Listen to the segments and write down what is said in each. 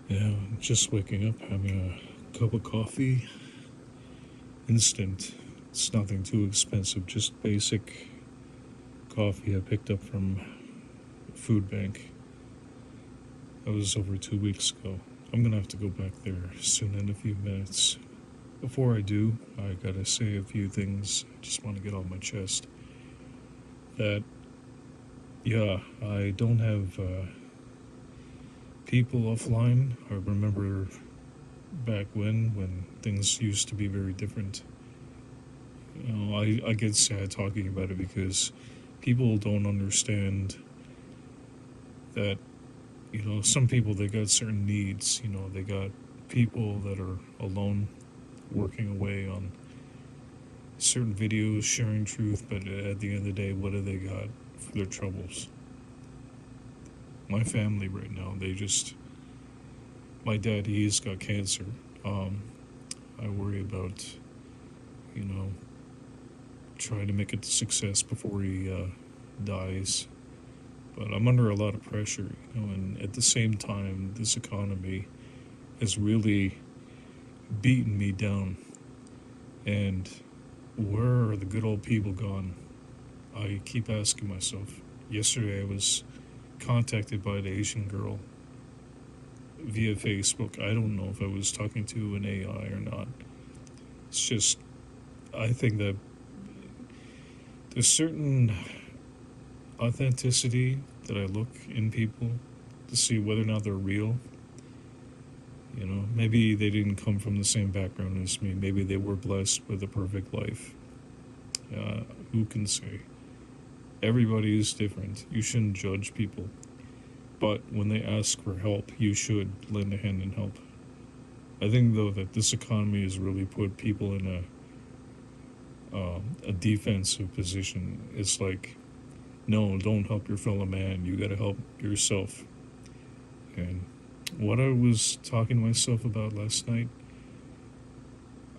Yeah, just waking up, having a cup of coffee. Instant. It's nothing too expensive, just basic coffee I picked up from a food bank. That was over 2 weeks ago. I'm gonna have to go back there soon in a few minutes. Before I do, I gotta say a few things. I just want to get off my chest. That, yeah, I don't have people offline. I remember back when things used to be very different. I get sad talking about it because people don't understand that, some people, they got certain needs. They got people that are alone working away on certain videos, sharing truth, but at the end of the day, what do they got for their troubles? My family right now, my dad, he's got cancer. Um, I worry about, you know, trying to make it a success before he dies. But I'm under a lot of pressure, and at the same time, this economy has really beaten me down. And where are the good old people gone? I keep asking myself. Yesterday, I was contacted by an Asian girl via Facebook. I don't know if I was talking to an AI or not. It's just, I think that there's certain authenticity that I look in people to see whether or not they're real. Maybe they didn't come from the same background as me. Maybe they were blessed with a perfect life. Who can say? Everybody is different. You shouldn't judge people. But when they ask for help, you should lend a hand and help. I think, though, that this economy has really put people in a defensive position. It's like, no, don't help your fellow man. You got to help yourself. And what I was talking to myself about last night,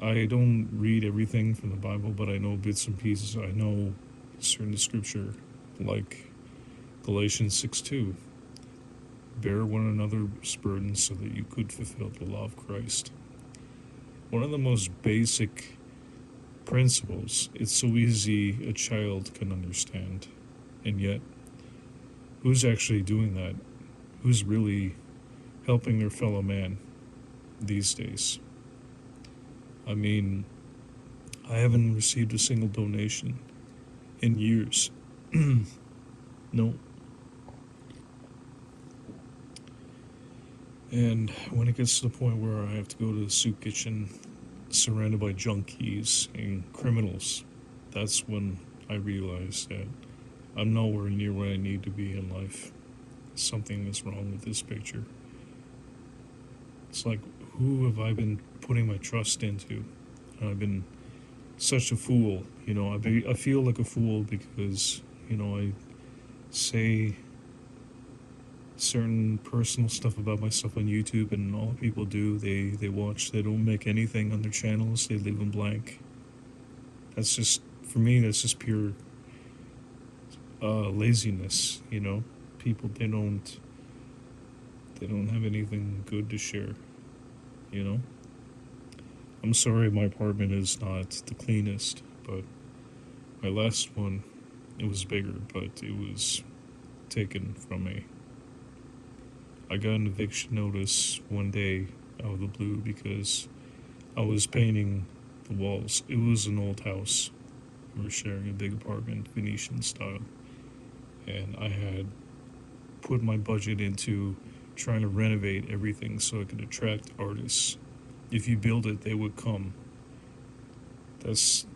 I don't read everything from the Bible, but I know bits and pieces. I know certain scripture, like Galatians 6:2. Bear one another's burdens so that you could fulfill the law of Christ. One of the most basic principles. It's so easy a child can understand. And yet, who's actually doing that? Who's really helping their fellow man these days? I mean, I haven't received a single donation in years. No. And when it gets to the point where I have to go to the soup kitchen surrounded by junkies and criminals, that's when I realize that I'm nowhere near where I need to be in life. Something is wrong with this picture. It's like, who have I been putting my trust into? I've been such a fool. I feel like a fool because, I say certain personal stuff about myself on YouTube, and all people do, they watch, they don't make anything on their channels, they leave them blank. That's just, for me, that's just pure laziness. People, they don't have anything good to share. you know I'm sorry my apartment is not the cleanest, but my last one, it was bigger, but it was taken from me. I got an eviction notice one day out of the blue because I was painting the walls. It was an old house. We were sharing a big apartment, Venetian style, and I had put my budget into trying to renovate everything so it could attract artists. If you build it, they would come. That's,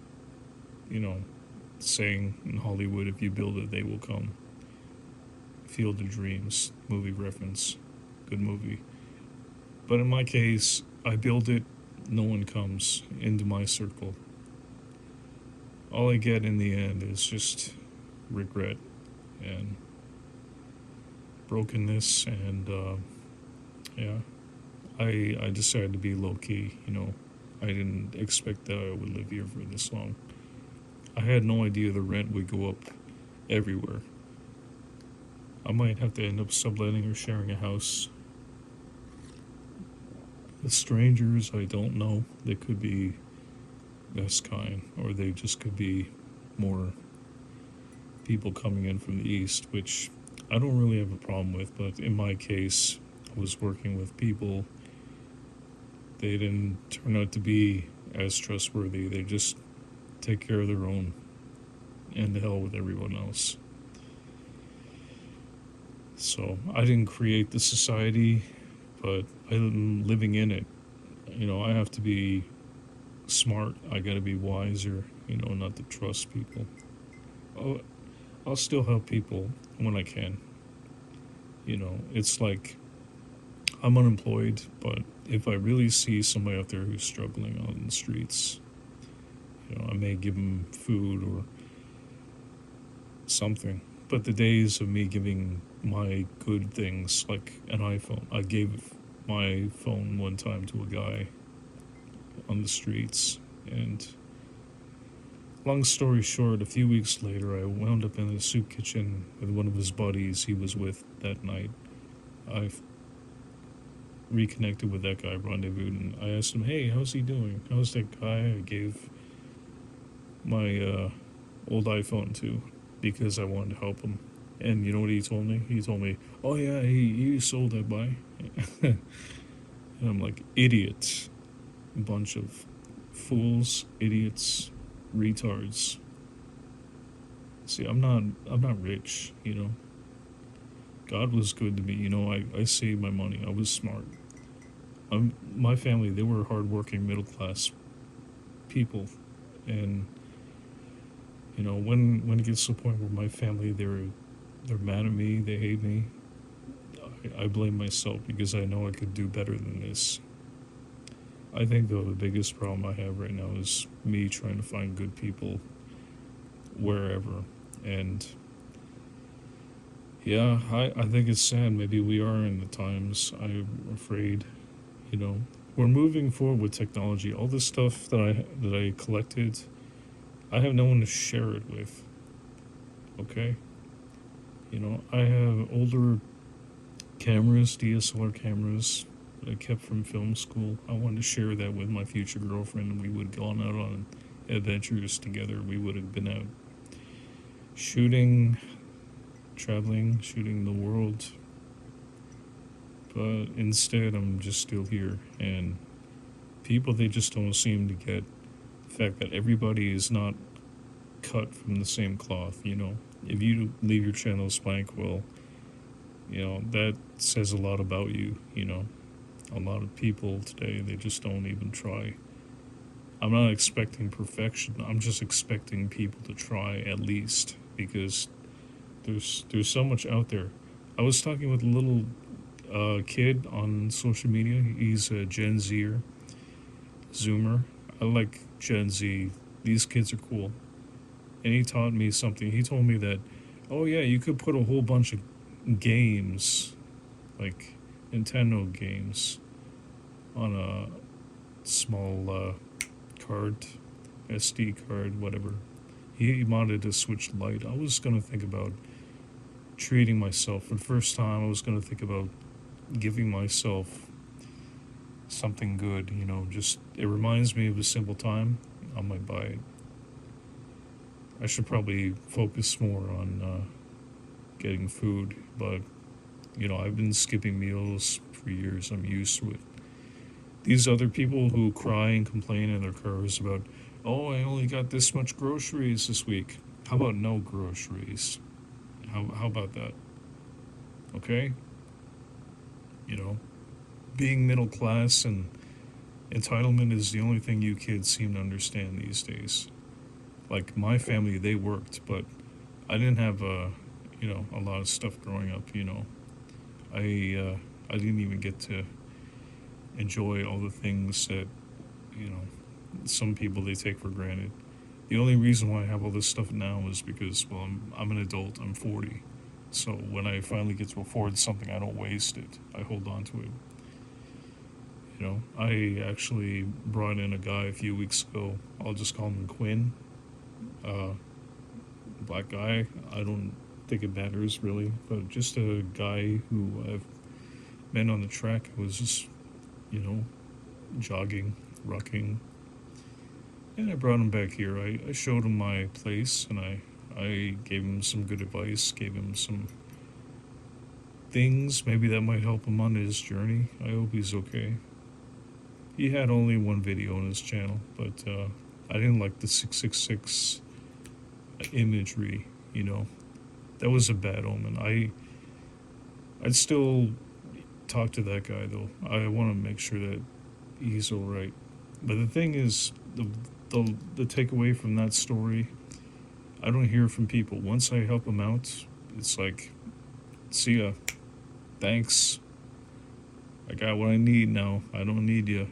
you know, saying in Hollywood, if you build it, they will come. Field of Dreams, movie reference, good movie. But in my case, I build it, no one comes into my circle. All I get in the end is just regret and brokenness, and yeah, I decided to be low key. I didn't expect that I would live here for this long. I had no idea the rent would go up everywhere. I might have to end up subletting or sharing a house. The strangers, I don't know. They could be less kind, or they just could be more people coming in from the east, which I don't really have a problem with. But in my case, I was working with people. They didn't turn out to be as trustworthy. They just take care of their own, and the hell with everyone else. So I didn't create the society, but I'm living in it. I have to be smart. I got to be wiser. Not to trust people. Oh, I'll still help people when I can. It's like I'm unemployed, but if I really see somebody out there who's struggling out in the streets, I may give them food or something. But the days of me giving my good things, like an iPhone, I gave my phone one time to a guy on the streets, and long story short, a few weeks later, I wound up in a soup kitchen with one of his buddies he was with that night. I reconnected with that guy, rendezvoused, and I asked him, "Hey, how's he doing? How's that guy I gave my old iPhone to because I wanted to help him?" And you know what he told me? He told me, "Oh yeah, he sold that by." And I'm like, idiots, bunch of fools, idiots, retards. See, I'm not rich. God was good to me. I saved my money. I was smart. My family, they were hardworking, middle class people, and when it gets to the point where my family they're mad at me, they hate me, I blame myself because I know I could do better than this. I think though the biggest problem I have right now is me trying to find good people wherever, and yeah, I think it's sad. Maybe we are in the times. I'm afraid, you know, we're moving forward with technology. All this stuff that I collected, I have no one to share it with. Okay, I have older cameras, DSLR cameras that I kept from film school. I wanted to share that with my future girlfriend, and we would have gone out on adventures together. We would have been out shooting, traveling, shooting the world. But instead, I'm just still here, and people, they just don't seem to get the fact that everybody is not cut from the same cloth. If you leave your channels blank, well, that says a lot about you. A lot of people today, they just don't even try. I'm not expecting perfection. I'm just expecting people to try at least, because there's so much out there. I was talking with a little kid on social media. He's a Gen Zer, Zoomer. I like Gen Z. These kids are cool. And he taught me something. He told me that, oh yeah, you could put a whole bunch of games, like Nintendo games, on a small card, SD card, whatever. He modded a Switch Lite. I was gonna think about treating myself for the first time. I was gonna think about giving myself something good. Just it reminds me of a simple time. I might buy it. I should probably focus more on getting food, but I've been skipping meals for years. I'm used to it. These other people who cry and complain in their cars about, oh, I only got this much groceries this week. How about no groceries? How about that? Okay? Being middle class and entitlement is the only thing you kids seem to understand these days. Like my family, they worked, but I didn't have a lot of stuff growing up. I didn't even get to enjoy all the things that you know some people they take for granted. The only reason why I have all this stuff now is because, well, I'm an adult. I'm 40, so when I finally get to afford something, I don't waste it. I hold on to it. I actually brought in a guy a few weeks ago. I'll just call him Quinn. Black guy. I don't think it matters really, but just a guy who I've met on the track. It was just, you know, jogging, rucking, and I brought him back here. I showed him my place, and I gave him some good advice, gave him some things maybe that might help him on his journey. I hope he's okay. He had only one video on his channel, but I didn't like the 666 imagery, you know. That was a bad omen. I'd still talk to that guy though. I want to make sure that he's all right. But the thing is, the takeaway from that story, I don't hear from people. Once I help them out, it's like, see ya, thanks. I got what I need now. I don't need you.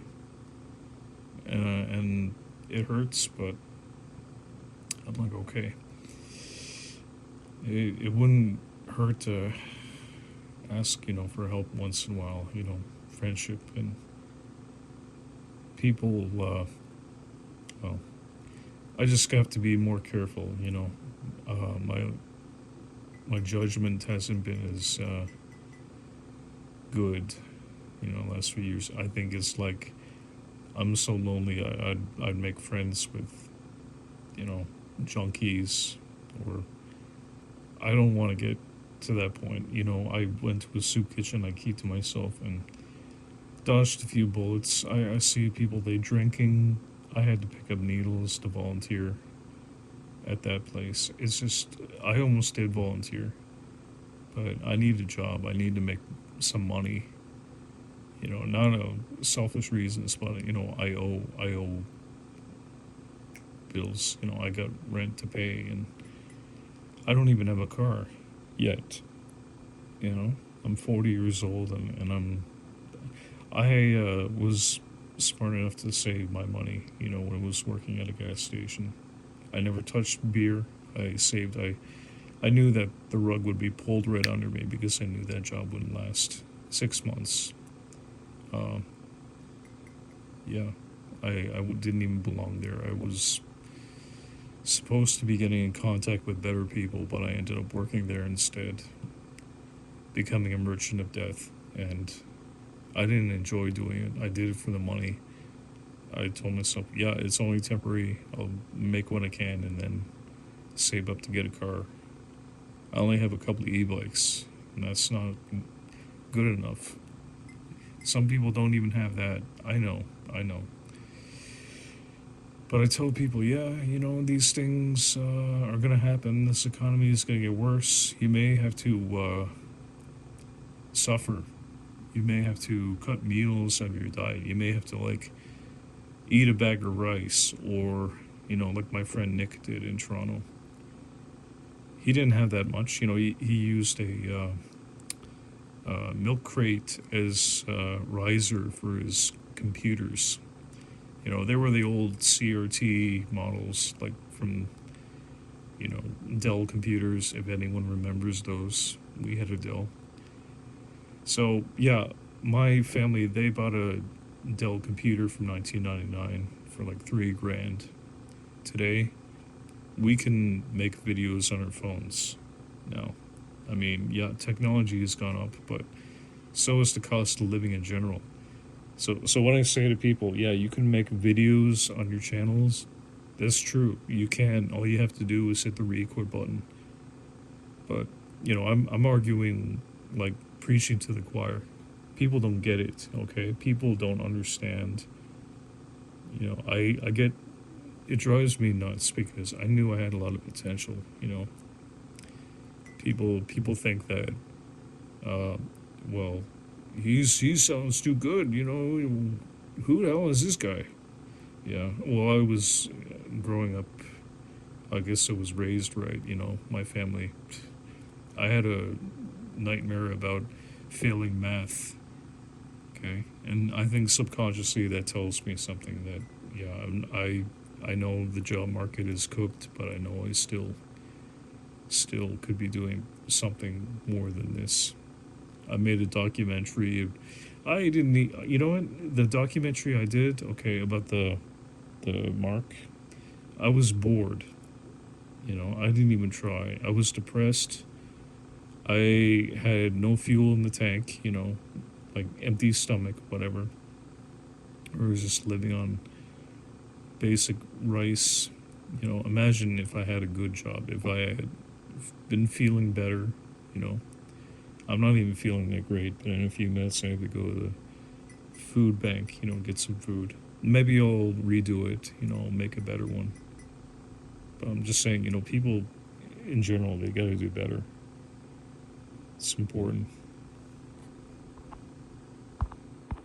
And it hurts, but I'm like, okay. It wouldn't hurt to ask, you know, for help once in a while, you know, friendship and people, well, I just have to be more careful, you know. My judgment hasn't been as good, you know, last few years. I think it's like I'm so lonely. I'd make friends with, you know, junkies, or I don't want to get to that point. You know, I went to a soup kitchen. I keep to myself and dodged a few bullets. I see people, they drinking. I had to pick up needles to volunteer at that place. It's just, I almost did volunteer, but I need a job. I need to make some money. You know, not a selfish reasons, but you know, I owe bills. You know, I got rent to pay, and I don't even have a car yet. You know, I'm 40 years old, and I was smart enough to save my money, you know, when I was working at a gas station. I never touched beer. I saved. I knew that the rug would be pulled right under me because I knew that job wouldn't last 6 months. Yeah, I didn't even belong there. I was supposed to be getting in contact with better people, but I ended up working there instead, becoming a merchant of death, and I didn't enjoy doing it. I did it for the money. I told myself, yeah, it's only temporary. I'll make what I can and then save up to get a car. I only have a couple of e-bikes, and that's not good enough. Some people don't even have that. I know. But I tell people, yeah, you know, these things are going to happen. This economy is going to get worse. You may have to suffer. You may have to cut meals out of your diet. You may have to, like, eat a bag of rice, or, you know, like my friend Nick did in Toronto. He didn't have that much. You know, he used a milk crate as a riser for his computers. You know, they were the old CRT models, like from, you know, Dell computers, if anyone remembers those. We had a Dell. So, yeah, my family, they bought a Dell computer from 1999 for like $3,000. Today, we can make videos on our phones now. I mean, yeah, technology has gone up, but so has the cost of living in general. So when I say to people, yeah, you can make videos on your channels, that's true. You can. All you have to do is hit the record button. But, you know, I'm arguing, like, preaching to the choir. People don't get it, okay? People don't understand. You know, I get, it drives me nuts because I knew I had a lot of potential, you know. People think that, well, he sounds too good, you know. Who the hell is this guy? Yeah, well, I was growing up, I guess I was raised right, you know. My family, I had a nightmare about failing math, okay? And I think subconsciously that tells me something that, yeah, I know the job market is cooked, but I know I still could be doing something more than this. I made a documentary. I didn't need, you know what? The documentary I did, okay, about the mark, I was bored. You know, I didn't even try. I was depressed. I had no fuel in the tank, you know, like empty stomach, whatever. or just living on basic rice. Imagine if I had a good job, if I had been feeling better, you know. I'm not even feeling that great, but in a few minutes I have to go to the food bank, get some food. Maybe I'll redo it, I'll make a better one. But I'm just saying, people in general, they gotta do better. It's important.